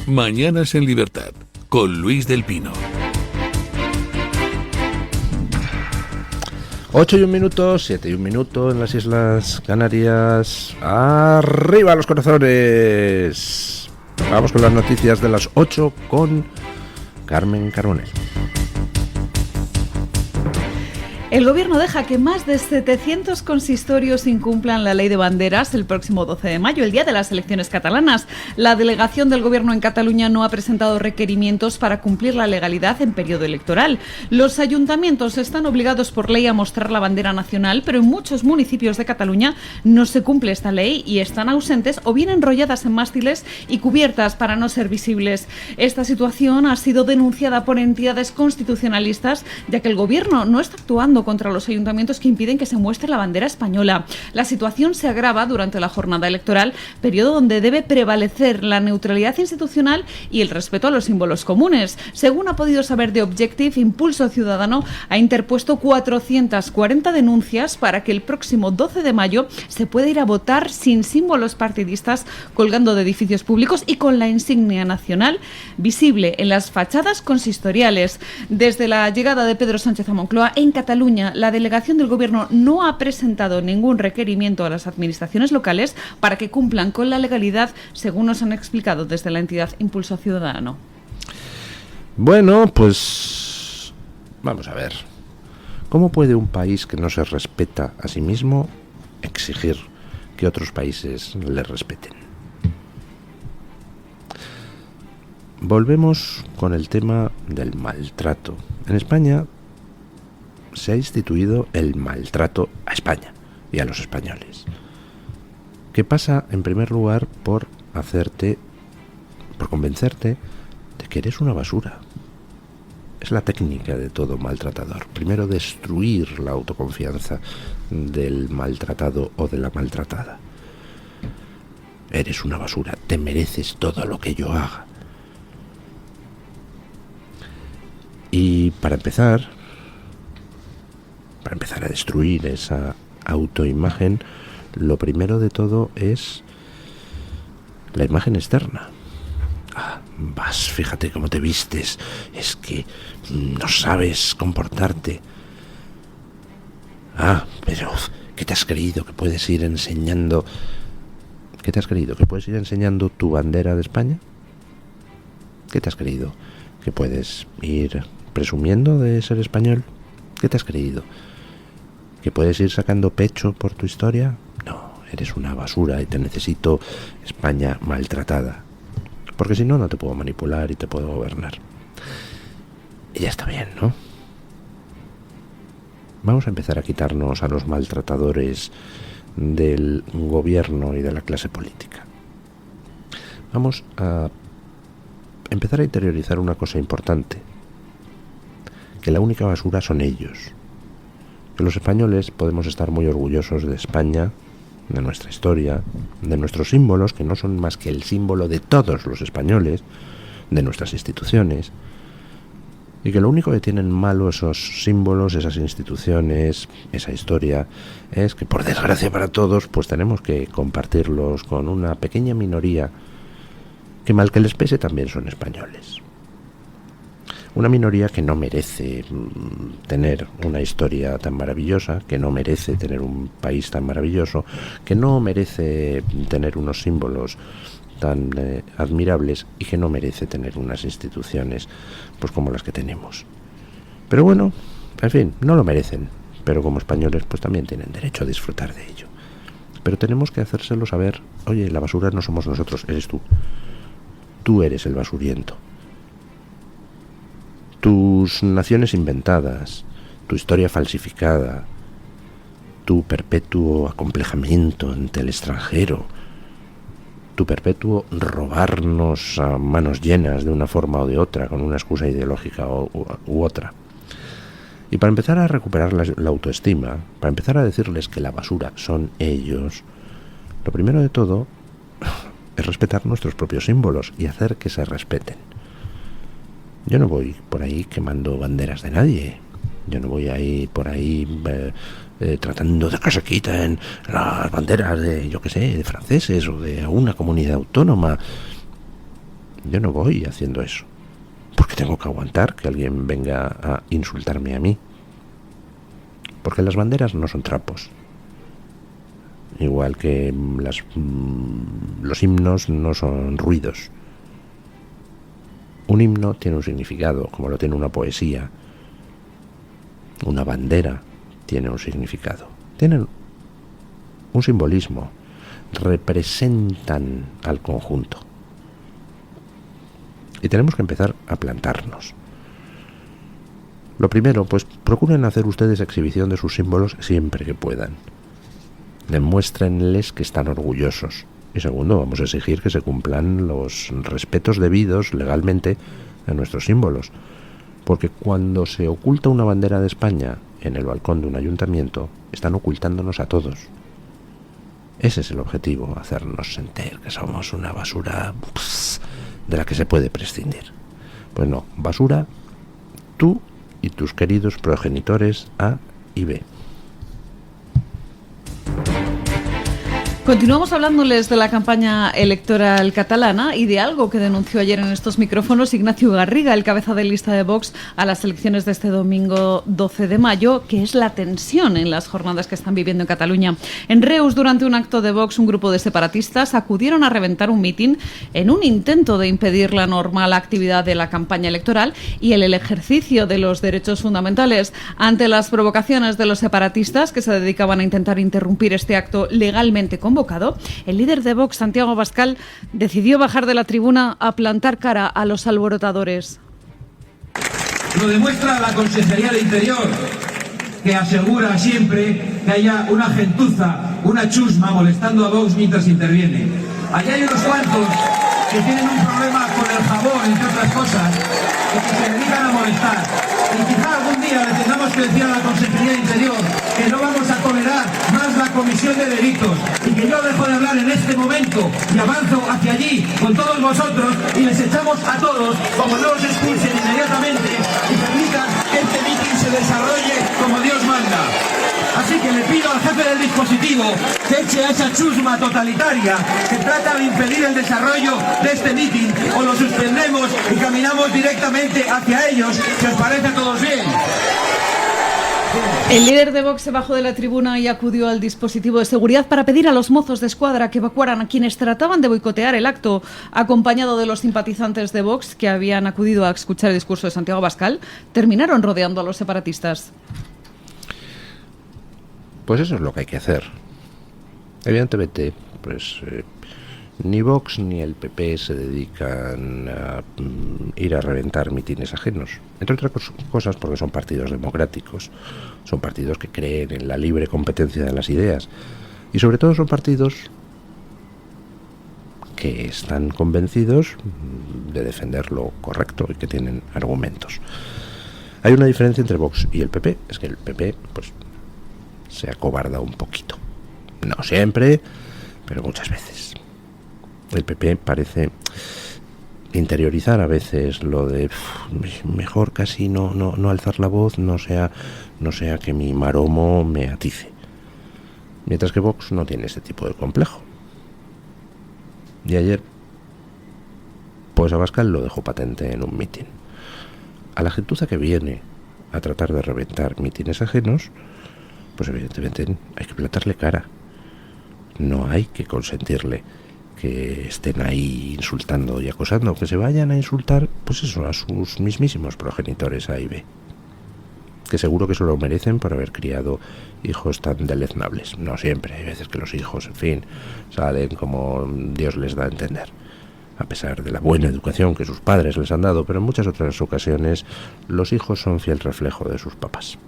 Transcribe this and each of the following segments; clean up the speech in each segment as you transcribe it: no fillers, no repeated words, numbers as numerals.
Mañanas en Libertad, con Luis del Pino. 8:01, 7:01 en las Islas Canarias. ¡Arriba los corazones! Vamos con las noticias de las 8 con Carmen Carbonell. El Gobierno deja que más de 700 consistorios incumplan la ley de banderas el próximo 12 de mayo, el día de las elecciones catalanas. La delegación del Gobierno en Cataluña no ha presentado requerimientos para cumplir la legalidad en periodo electoral. Los ayuntamientos están obligados por ley a mostrar la bandera nacional, pero en muchos municipios de Cataluña no se cumple esta ley y están ausentes o bien enrolladas en mástiles y cubiertas para no ser visibles. Esta situación ha sido denunciada por entidades constitucionalistas, ya que el Gobierno no está actuando contra los ayuntamientos que impiden que se muestre la bandera española. La situación se agrava durante la jornada electoral, periodo donde debe prevalecer la neutralidad institucional y el respeto a los símbolos comunes. Según ha podido saber The Objective, Impulso Ciudadano ha interpuesto 440 denuncias para que el próximo 12 de mayo se pueda ir a votar sin símbolos partidistas, colgando de edificios públicos y con la insignia nacional visible en las fachadas consistoriales. Desde la llegada de Pedro Sánchez a Moncloa, en Cataluña, la delegación del Gobierno no ha presentado ningún requerimiento a las administraciones locales para que cumplan con la legalidad, según nos han explicado desde la entidad Impulso Ciudadano. Bueno, pues vamos a ver. ¿Cómo puede un país que no se respeta a sí mismo exigir que otros países le respeten? Volvemos con el tema del maltrato. En España se ha instituido el maltrato a España y a los españoles, que pasa en primer lugar por convencerte de que eres una basura. Es la técnica de todo maltratador. Primero destruir la autoconfianza del maltratado o de la maltratada. Eres una basura, te mereces todo lo que yo haga. Y para empezar a destruir esa autoimagen, lo primero de todo es la imagen externa. Fíjate cómo te vistes, es que no sabes comportarte. Pero ¿qué te has creído? ¿Que puedes ir enseñando? ¿Qué te has creído? ¿Que puedes ir enseñando tu bandera de España? ¿Qué te has creído? ¿Que puedes ir presumiendo de ser español? ¿Qué te has creído? ¿Que puedes ir sacando pecho por tu historia? No, eres una basura y te necesito, España maltratada. Porque si no, no te puedo manipular y te puedo gobernar. Y ya está bien, ¿no? Vamos a empezar a quitarnos a los maltratadores del gobierno y de la clase política. Vamos a empezar a interiorizar una cosa importante. Que la única basura son ellos. Que los españoles podemos estar muy orgullosos de España, de nuestra historia, de nuestros símbolos, que no son más que el símbolo de todos los españoles, de nuestras instituciones, y que lo único que tienen malo esos símbolos, esas instituciones, esa historia, es que por desgracia para todos, pues tenemos que compartirlos con una pequeña minoría que, mal que les pese, también son españoles. Una minoría que no merece tener una historia tan maravillosa, que no merece tener un país tan maravilloso, que no merece tener unos símbolos tan admirables y que no merece tener unas instituciones pues como las que tenemos. Pero bueno, en fin, no lo merecen, pero como españoles pues también tienen derecho a disfrutar de ello. Pero tenemos que hacérselo saber, oye, la basura no somos nosotros, eres tú. Tú eres el basuriento. Tus naciones inventadas, tu historia falsificada, tu perpetuo acomplejamiento ante el extranjero, tu perpetuo robarnos a manos llenas de una forma o de otra, con una excusa ideológica u otra. Y para empezar a recuperar la autoestima, para empezar a decirles que la basura son ellos, lo primero de todo es respetar nuestros propios símbolos y hacer que se respeten. Yo no voy por ahí quemando banderas de nadie. Yo no voy ahí por ahí tratando de que se quiten las banderas de, yo qué sé, de franceses o de alguna comunidad autónoma. Yo no voy haciendo eso, porque tengo que aguantar que alguien venga a insultarme a mí. Porque las banderas no son trapos. Igual que los himnos no son ruidos. Un himno tiene un significado, como lo tiene una poesía. Una bandera tiene un significado. Tienen un simbolismo. Representan al conjunto. Y tenemos que empezar a plantarnos. Lo primero, pues procuren hacer ustedes exhibición de sus símbolos siempre que puedan. Demuéstrenles que están orgullosos. Y segundo, vamos a exigir que se cumplan los respetos debidos legalmente a nuestros símbolos. Porque cuando se oculta una bandera de España en el balcón de un ayuntamiento, están ocultándonos a todos. Ese es el objetivo, hacernos sentir que somos una basura de la que se puede prescindir. Pues no, basura tú y tus queridos progenitores A y B. Continuamos hablándoles de la campaña electoral catalana y de algo que denunció ayer en estos micrófonos Ignacio Garriga, el cabeza de lista de Vox a las elecciones de este domingo 12 de mayo, que es la tensión en las jornadas que están viviendo en Cataluña. En Reus, durante un acto de Vox, un grupo de separatistas acudieron a reventar un mitin en un intento de impedir la normal actividad de la campaña electoral y el ejercicio de los derechos fundamentales. Ante las provocaciones de los separatistas que se dedicaban a intentar interrumpir este acto legalmente convocado, el líder de Vox, Santiago Abascal, decidió bajar de la tribuna a plantar cara a los alborotadores. Lo demuestra la Consejería de Interior, que asegura siempre que haya una gentuza, una chusma molestando a Vox mientras interviene. Allá hay unos cuantos que tienen un problema con el jabón, entre otras cosas, y que se dedican a molestar. Y quizá algún día le tengamos que decir a la Consejería de Interior que no vamos a tolerar más la comisión de delitos y que yo dejo de hablar en este momento y avanzo hacia allí con todos vosotros y les echamos a todos, como no los expulsen inmediatamente y permitan que este mitin se desarrolle como Dios manda. Así que le pido al jefe del dispositivo que eche a esa chusma totalitaria que trata de impedir el desarrollo de este mitin, o lo suspendemos y caminamos directamente hacia ellos, si os parece a todos bien. El líder de Vox se bajó de la tribuna y acudió al dispositivo de seguridad para pedir a los mozos de escuadra que evacuaran a quienes trataban de boicotear el acto, acompañado de los simpatizantes de Vox que habían acudido a escuchar el discurso de Santiago Abascal. Terminaron rodeando a los separatistas. Pues eso es lo que hay que hacer. Evidentemente, pues ni Vox ni el PP se dedican a ir a reventar mitines ajenos. Entre otras cosas porque son partidos democráticos. Son partidos que creen en la libre competencia de las ideas. Y sobre todo son partidos que están convencidos de defender lo correcto y que tienen argumentos. Hay una diferencia entre Vox y el PP. Es que el PP, pues, se acobarda un poquito. No siempre, pero muchas veces. El PP parece interiorizar a veces lo de mejor casi no alzar la voz, no sea que mi maromo me atice. Mientras que Vox no tiene ese tipo de complejo. Y ayer, pues Abascal lo dejó patente en un mitin. A la gentuza que viene a tratar de reventar mitines ajenos, pues evidentemente hay que plantarle cara. No hay que consentirle que estén ahí insultando y acosando, que se vayan a insultar, pues eso, a sus mismísimos progenitores A y B, que seguro que se lo merecen por haber criado hijos tan deleznables. No siempre, hay veces que los hijos, en fin, salen como Dios les da a entender, a pesar de la buena educación que sus padres les han dado, pero en muchas otras ocasiones los hijos son fiel reflejo de sus papás.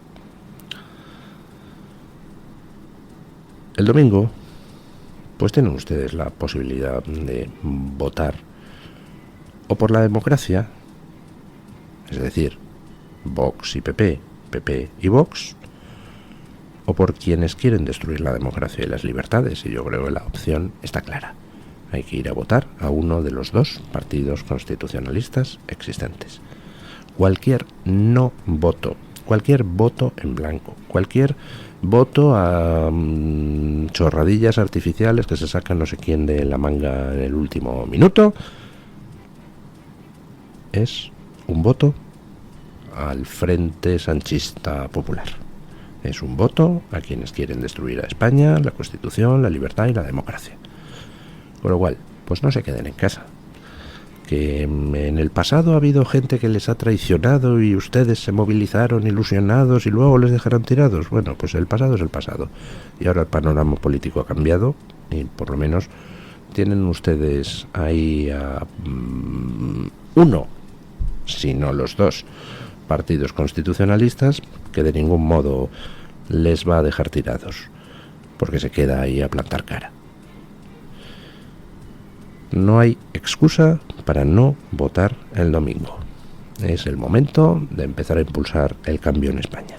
El domingo, pues tienen ustedes la posibilidad de votar o por la democracia, es decir, Vox y PP, PP y Vox, o por quienes quieren destruir la democracia y las libertades, y yo creo que la opción está clara. Hay que ir a votar a uno de los dos partidos constitucionalistas existentes. Cualquier no voto, cualquier voto en blanco, cualquier voto a chorradillas artificiales que se sacan no sé quién de la manga en el último minuto, es un voto al Frente Sanchista Popular. Es un voto a quienes quieren destruir a España, la Constitución, la libertad y la democracia. Con lo cual, pues no se queden en casa. Que en el pasado ha habido gente que les ha traicionado y ustedes se movilizaron ilusionados y luego les dejaron tirados. Bueno, pues el pasado es el pasado. Y ahora el panorama político ha cambiado y por lo menos tienen ustedes ahí a uno, si no los dos, partidos constitucionalistas que de ningún modo les va a dejar tirados, porque se queda ahí a plantar cara. No hay excusa para no votar el domingo. Es el momento de empezar a impulsar el cambio en España.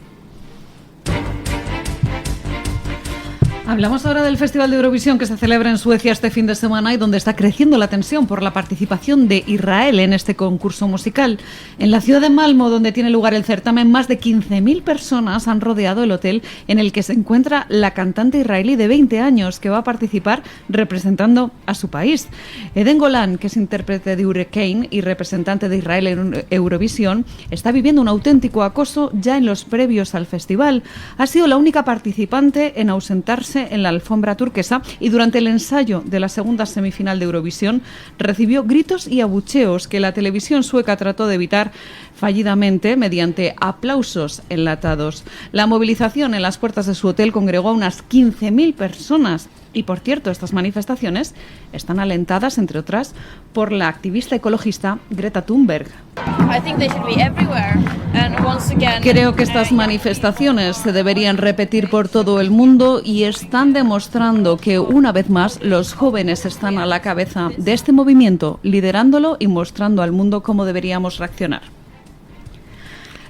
Hablamos ahora del Festival de Eurovisión que se celebra en Suecia este fin de semana y donde está creciendo la tensión por la participación de Israel en este concurso musical. En la ciudad de Malmö, donde tiene lugar el certamen, más de 15.000 personas han rodeado el hotel en el que se encuentra la cantante israelí de 20 años que va a participar representando a su país. Eden Golan, que es intérprete de Hurricane y representante de Israel en Eurovisión, está viviendo un auténtico acoso ya en los previos al festival. Ha sido la única participante en ausentarse en la alfombra turquesa y durante el ensayo de la segunda semifinal de Eurovisión recibió gritos y abucheos que la televisión sueca trató de evitar fallidamente mediante aplausos enlatados. La movilización en las puertas de su hotel congregó a unas 15.000 personas. Y, por cierto, estas manifestaciones están alentadas, entre otras, por la activista ecologista Greta Thunberg. Creo que estas manifestaciones se deberían repetir por todo el mundo y están demostrando que, una vez más, los jóvenes están a la cabeza de este movimiento, liderándolo y mostrando al mundo cómo deberíamos reaccionar.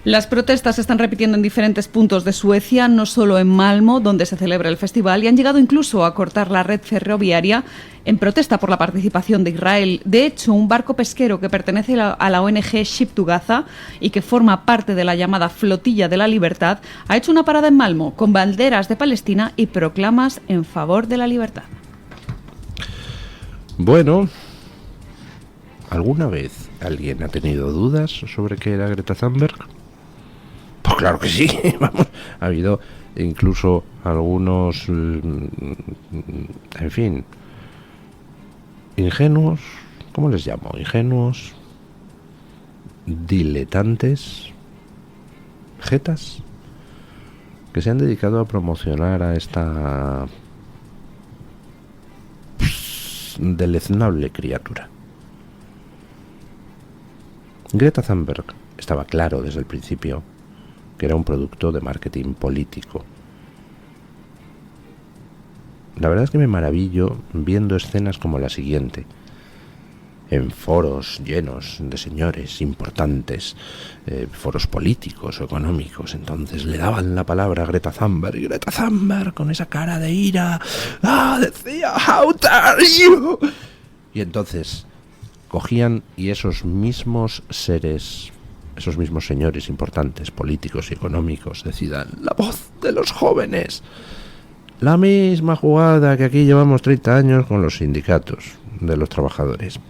Las protestas se están repitiendo en diferentes puntos de Suecia, no solo en Malmö, donde se celebra el festival, y han llegado incluso a cortar la red ferroviaria en protesta por la participación de Israel. De hecho, un barco pesquero que pertenece a la ONG Ship to Gaza y que forma parte de la llamada Flotilla de la Libertad, ha hecho una parada en Malmö con banderas de Palestina y proclamas en favor de la libertad. Bueno, ¿alguna vez alguien ha tenido dudas sobre qué era Greta Thunberg? Pues claro que sí, vamos, ha habido incluso algunos, en fin, ingenuos, ¿cómo les llamo? Ingenuos, diletantes, jetas, que se han dedicado a promocionar a esta deleznable criatura. Greta Thunberg estaba claro desde el principio que era un producto de marketing político. La verdad es que me maravillo viendo escenas como la siguiente, en foros llenos de señores importantes, foros políticos o económicos. Entonces le daban la palabra a Greta Thunberg, y Greta Thunberg con esa cara de ira, decía, "How dare you!" Y entonces cogían y esos mismos seres, esos mismos señores importantes, políticos y económicos, decidan, la voz de los jóvenes. La misma jugada que aquí llevamos 30 años con los sindicatos de los trabajadores.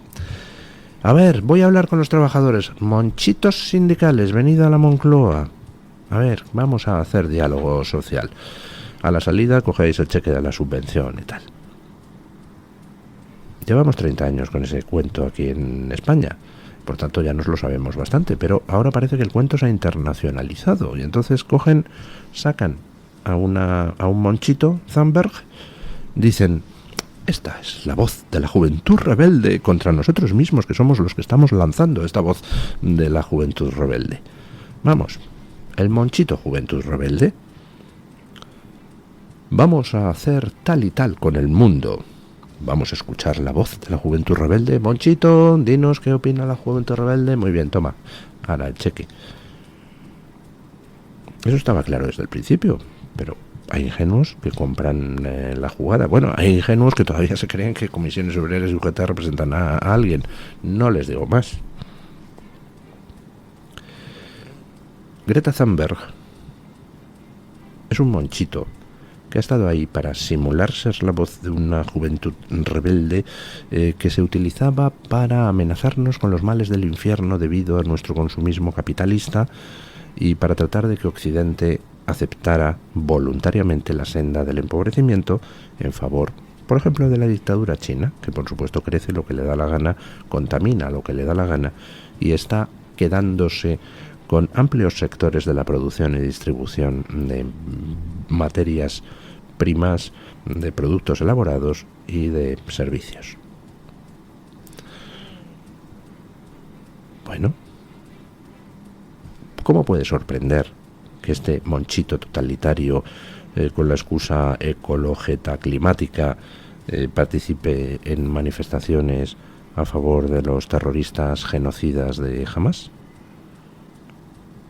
A ver, voy a hablar con los trabajadores. Monchitos sindicales, venid a la Moncloa. A ver, vamos a hacer diálogo social. A la salida cogéis el cheque de la subvención y tal. Llevamos 30 años con ese cuento aquí en España. Por tanto, ya nos lo sabemos bastante, pero ahora parece que el cuento se ha internacionalizado y entonces cogen, sacan a un Monchito Thunberg, dicen, esta es la voz de la juventud rebelde contra nosotros mismos, que somos los que estamos lanzando esta voz de la juventud rebelde. Vamos, el Monchito Juventud Rebelde, vamos a hacer tal y tal con el mundo. Vamos a escuchar la voz de la juventud rebelde. Monchito, dinos qué opina la juventud rebelde. Muy bien, toma, ahora el cheque. Eso estaba claro desde el principio, pero hay ingenuos que compran la jugada. Bueno, hay ingenuos que todavía se creen que comisiones obreras y UGT representan a alguien. No les digo más. Greta Thunberg es un monchito que ha estado ahí para simular ser la voz de una juventud rebelde que se utilizaba para amenazarnos con los males del infierno debido a nuestro consumismo capitalista y para tratar de que Occidente aceptara voluntariamente la senda del empobrecimiento en favor, por ejemplo, de la dictadura china, que por supuesto crece lo que le da la gana, contamina lo que le da la gana y está quedándose con amplios sectores de la producción y distribución de materias primas, de productos elaborados y de servicios. Bueno, ¿cómo puede sorprender que este monchito totalitario, con la excusa ecologeta climática, participe en manifestaciones a favor de los terroristas genocidas de Hamas?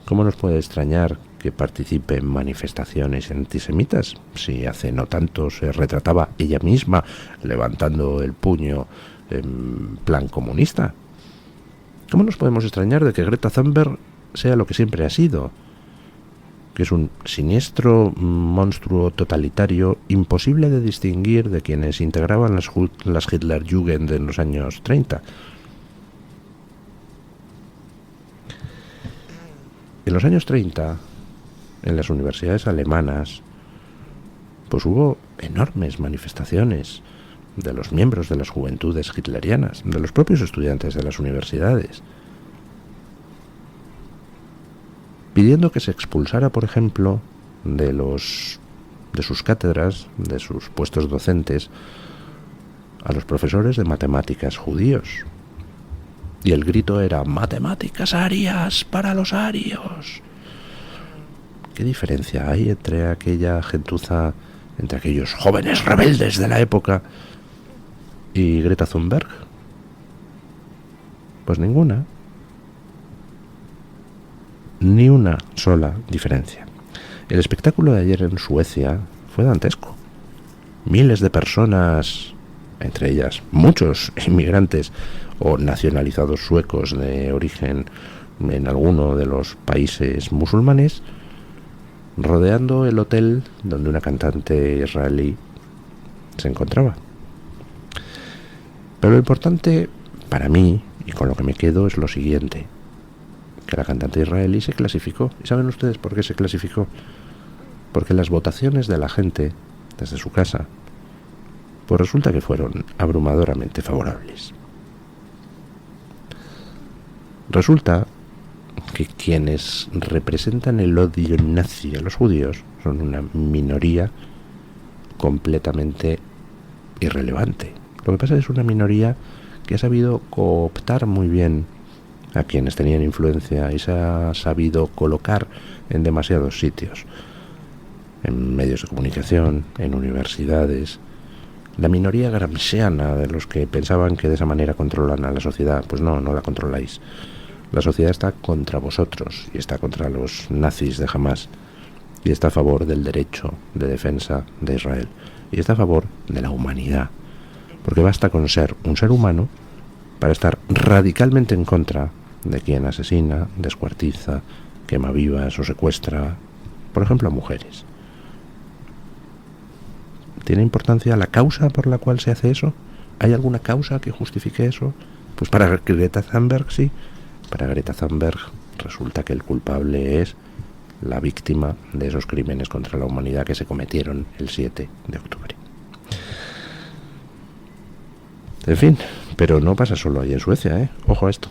¿Cómo nos puede extrañar que participe en manifestaciones antisemitas si hace no tanto se retrataba ella misma levantando el puño en plan comunista? ¿Cómo nos podemos extrañar de que Greta Thunberg sea lo que siempre ha sido, que es un siniestro monstruo totalitario imposible de distinguir de quienes integraban las Hitlerjugend en los años 30? En los años 30, en las universidades alemanas, pues hubo enormes manifestaciones de los miembros de las juventudes hitlerianas, de los propios estudiantes de las universidades, pidiendo que se expulsara, por ejemplo, de sus cátedras, de sus puestos docentes, a los profesores de matemáticas judíos. Y el grito era «¡Matemáticas arias para los arios!». ¿Qué diferencia hay entre aquella gentuza, entre aquellos jóvenes rebeldes de la época y Greta Thunberg? Pues ninguna. Ni una sola diferencia. El espectáculo de ayer en Suecia fue dantesco. Miles de personas, entre ellas muchos inmigrantes o nacionalizados suecos de origen en alguno de los países musulmanes, rodeando el hotel donde una cantante israelí se encontraba. Pero lo importante para mí, y con lo que me quedo, es lo siguiente: que la cantante israelí se clasificó. ¿Y saben ustedes por qué se clasificó? Porque las votaciones de la gente desde su casa, pues resulta que fueron abrumadoramente favorables. Resulta que quienes representan el odio nazi a los judíos son una minoría completamente irrelevante. Lo que pasa es una minoría que ha sabido cooptar muy bien a quienes tenían influencia y se ha sabido colocar en demasiados sitios, en medios de comunicación, en universidades. La minoría gramsciana de los que pensaban que de esa manera controlan a la sociedad, pues no la controláis. La sociedad está contra vosotros y está contra los nazis de Hamas y está a favor del derecho de defensa de Israel y está a favor de la humanidad, porque basta con ser un ser humano para estar radicalmente en contra de quien asesina, descuartiza, quema vivas o secuestra, por ejemplo, a mujeres. ¿Tiene importancia la causa por la cual se hace eso? ¿Hay alguna causa que justifique eso? Pues para Greta Thunberg sí. Para Greta Thunberg resulta que el culpable es la víctima de esos crímenes contra la humanidad que se cometieron el 7 de octubre. En fin, pero no pasa solo ahí en Suecia, ¿eh? Ojo a esto.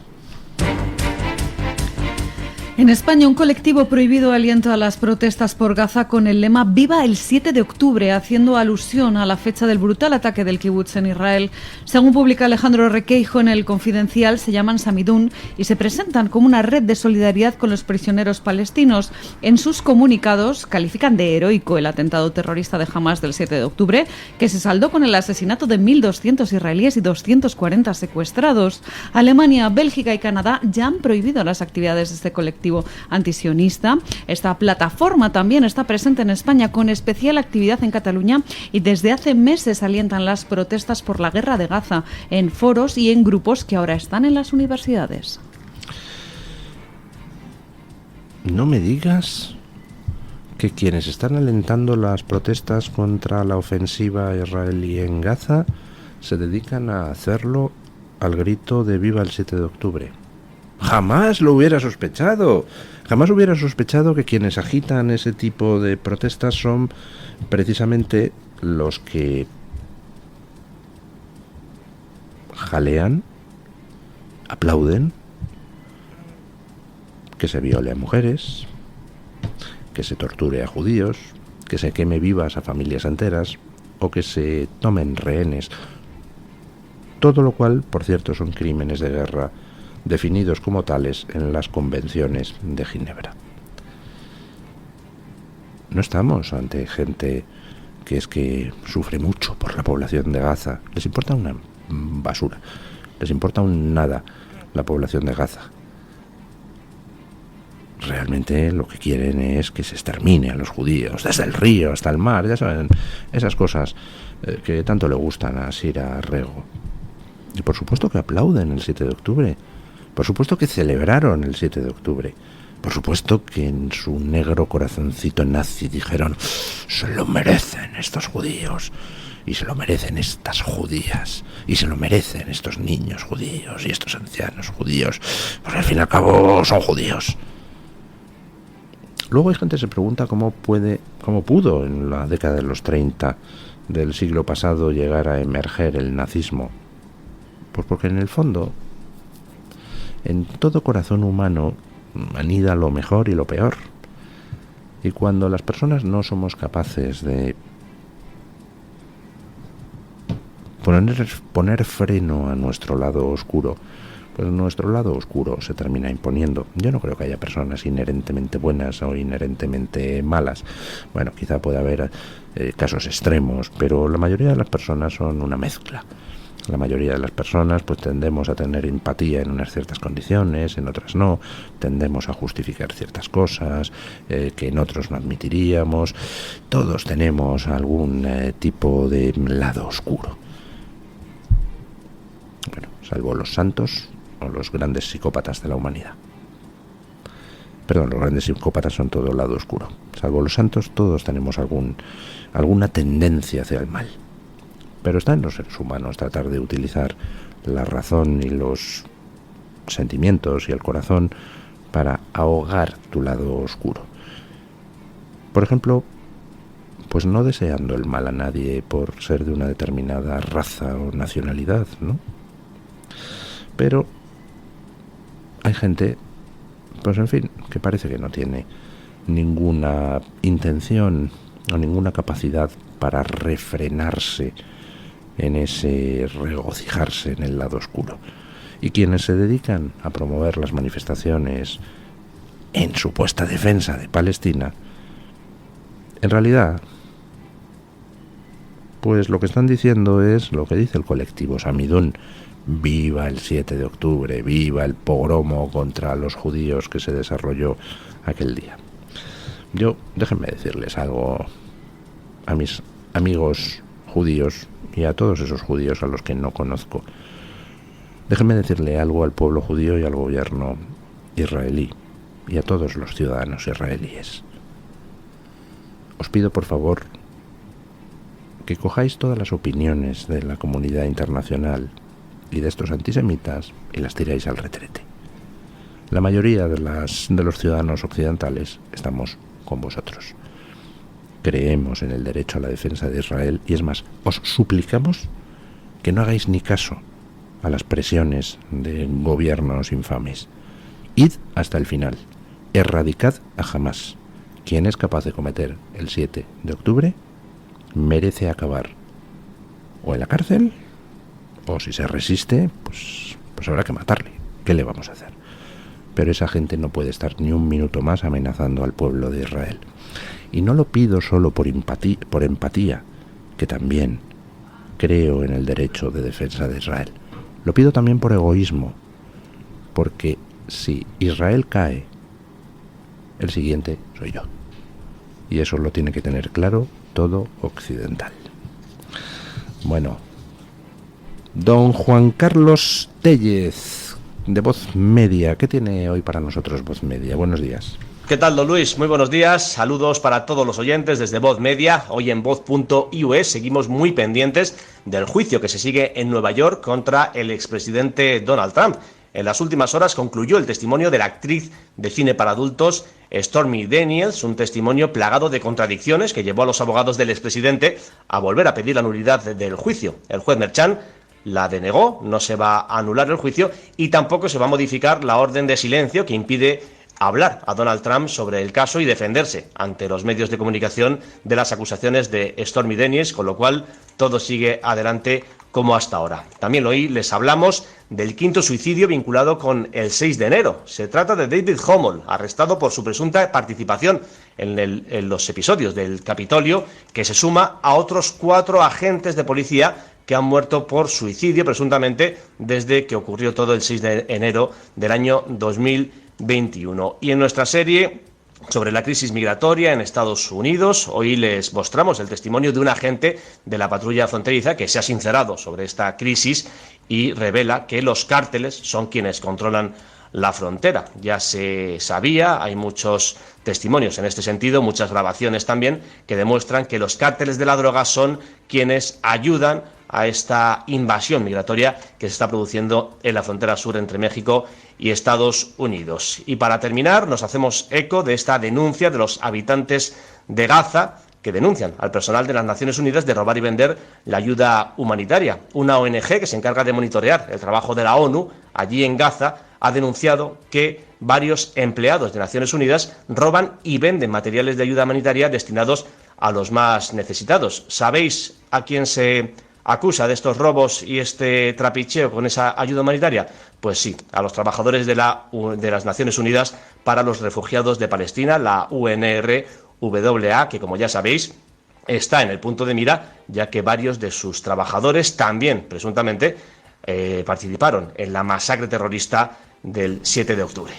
En España, un colectivo prohibido alienta a las protestas por Gaza con el lema «Viva el 7 de octubre», haciendo alusión a la fecha del brutal ataque del kibutz en Israel. Según publica Alejandro Requeijo en El Confidencial, se llaman Samidun y se presentan como una red de solidaridad con los prisioneros palestinos. En sus comunicados califican de heroico el atentado terrorista de Hamas del 7 de octubre, que se saldó con el asesinato de 1.200 israelíes y 240 secuestrados. Alemania, Bélgica y Canadá ya han prohibido las actividades de este colectivo antisionista. Esta plataforma también está presente en España con especial actividad en Cataluña y desde hace meses alientan las protestas por la guerra de Gaza en foros y en grupos que ahora están en las universidades. No me digas que quienes están alentando las protestas contra la ofensiva israelí en Gaza se dedican a hacerlo al grito de viva el 7 de octubre. Jamás lo hubiera sospechado. Jamás hubiera sospechado que quienes agitan ese tipo de protestas son precisamente los que jalean, aplauden que se viole a mujeres, que se torture a judíos, que se queme vivas a familias enteras o que se tomen rehenes. Todo lo cual, por cierto, son crímenes de guerra definidos como tales en las convenciones de Ginebra. No estamos ante gente que es que sufre mucho por la población de Gaza. Les importa una basura, les importa un nada la población de Gaza. Realmente lo que quieren es que se extermine a los judíos, desde el río hasta el mar, ya saben, esas cosas que tanto le gustan a Sira Rego. Y por supuesto que aplauden el 7 de octubre, por supuesto que celebraron el 7 de octubre, por supuesto que en su negro corazoncito nazi dijeron: se lo merecen estos judíos, y se lo merecen estas judías, y se lo merecen estos niños judíos y estos ancianos judíos, pues al fin y al cabo son judíos. Luego hay gente que se pregunta cómo pudo en la década de los 30 del siglo pasado llegar a emerger el nazismo. Pues porque en el fondo, en todo corazón humano anida lo mejor y lo peor. Y cuando las personas no somos capaces de poner freno a nuestro lado oscuro, pues nuestro lado oscuro se termina imponiendo. Yo no creo que haya personas inherentemente buenas o inherentemente malas. Bueno, quizá pueda haber casos extremos, pero la mayoría de las personas son una mezcla. La mayoría de las personas pues tendemos a tener empatía en unas ciertas condiciones, en otras no, tendemos a justificar ciertas cosas que en otros no admitiríamos. Todos tenemos algún tipo de lado oscuro. Bueno, salvo los santos o los grandes psicópatas de la humanidad. Perdón, los grandes psicópatas son todo lado oscuro. Salvo los santos, todos tenemos alguna tendencia hacia el mal. Pero está en los seres humanos tratar de utilizar la razón y los sentimientos y el corazón para ahogar tu lado oscuro. Por ejemplo, pues no deseando el mal a nadie por ser de una determinada raza o nacionalidad, ¿no? Pero hay gente, pues en fin, que parece que no tiene ninguna intención o ninguna capacidad para refrenarse en ese regocijarse en el lado oscuro. Y quienes se dedican a promover las manifestaciones en supuesta defensa de Palestina, en realidad, pues lo que están diciendo es lo que dice el colectivo Samidún: viva el 7 de octubre, viva el pogromo contra los judíos que se desarrolló aquel día. Déjenme decirles algo a mis amigos judíos y a todos esos judíos a los que no conozco. Déjenme decirle algo al pueblo judío y al gobierno israelí y a todos los ciudadanos israelíes. Os pido por favor que cojáis todas las opiniones de la comunidad internacional y de estos antisemitas y las tiráis al retrete. La mayoría de los ciudadanos occidentales estamos con vosotros. Creemos en el derecho a la defensa de Israel y es más, os suplicamos que no hagáis ni caso a las presiones de gobiernos infames. Id hasta el final. Erradicad a Hamás. Quien es capaz de cometer el 7 de octubre merece acabar o en la cárcel o si se resiste, pues habrá que matarle. ¿Qué le vamos a hacer? Pero esa gente no puede estar ni un minuto más amenazando al pueblo de Israel. Y no lo pido solo por empatía, que también creo en el derecho de defensa de Israel. Lo pido también por egoísmo, porque si Israel cae, el siguiente soy yo. Y eso lo tiene que tener claro todo occidental. Bueno, don Juan Carlos Tellez, de Voz Media. ¿Qué tiene hoy para nosotros Voz Media? Buenos días. ¿Qué tal, don Luis? Muy buenos días. Saludos para todos los oyentes desde Voz Media. Hoy en Voz.ius seguimos muy pendientes del juicio que se sigue en Nueva York contra el expresidente Donald Trump. En las últimas horas concluyó el testimonio de la actriz de cine para adultos Stormy Daniels, un testimonio plagado de contradicciones que llevó a los abogados del expresidente a volver a pedir la nulidad del juicio. El juez Merchan la denegó, no se va a anular el juicio y tampoco se va a modificar la orden de silencio que impide hablar a Donald Trump sobre el caso y defenderse ante los medios de comunicación de las acusaciones de Stormy Daniels, con lo cual todo sigue adelante como hasta ahora. También hoy les hablamos del quinto suicidio vinculado con el 6 de enero. Se trata de David Hommel, arrestado por su presunta participación en los episodios del Capitolio, que se suma a otros 4 agentes de policía que han muerto por suicidio, presuntamente, desde que ocurrió todo el 6 de enero del año 2021. Y en nuestra serie sobre la crisis migratoria en Estados Unidos, hoy les mostramos el testimonio de un agente de la patrulla fronteriza que se ha sincerado sobre esta crisis y revela que los cárteles son quienes controlan la frontera. Ya se sabía, hay muchos testimonios en este sentido, muchas grabaciones también, que demuestran que los cárteles de la droga son quienes ayudan a esta invasión migratoria que se está produciendo en la frontera sur entre México y Estados Unidos. Y para terminar, nos hacemos eco de esta denuncia de los habitantes de Gaza, que denuncian al personal de las Naciones Unidas de robar y vender la ayuda humanitaria. Una ONG que se encarga de monitorear el trabajo de la ONU allí en Gaza ha denunciado que varios empleados de Naciones Unidas roban y venden materiales de ayuda humanitaria destinados a los más necesitados. ¿Sabéis a quién se acusa de estos robos y este trapicheo con esa ayuda humanitaria? Pues sí, a los trabajadores de las Naciones Unidas para los Refugiados de Palestina, la UNRWA, que como ya sabéis está en el punto de mira, ya que varios de sus trabajadores también, presuntamente, participaron en la masacre terrorista del 7 de octubre.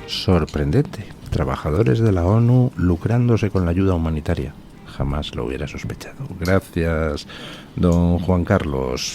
Sorprendente. Trabajadores de la ONU lucrándose con la ayuda humanitaria. Jamás lo hubiera sospechado. Gracias, don Juan Carlos.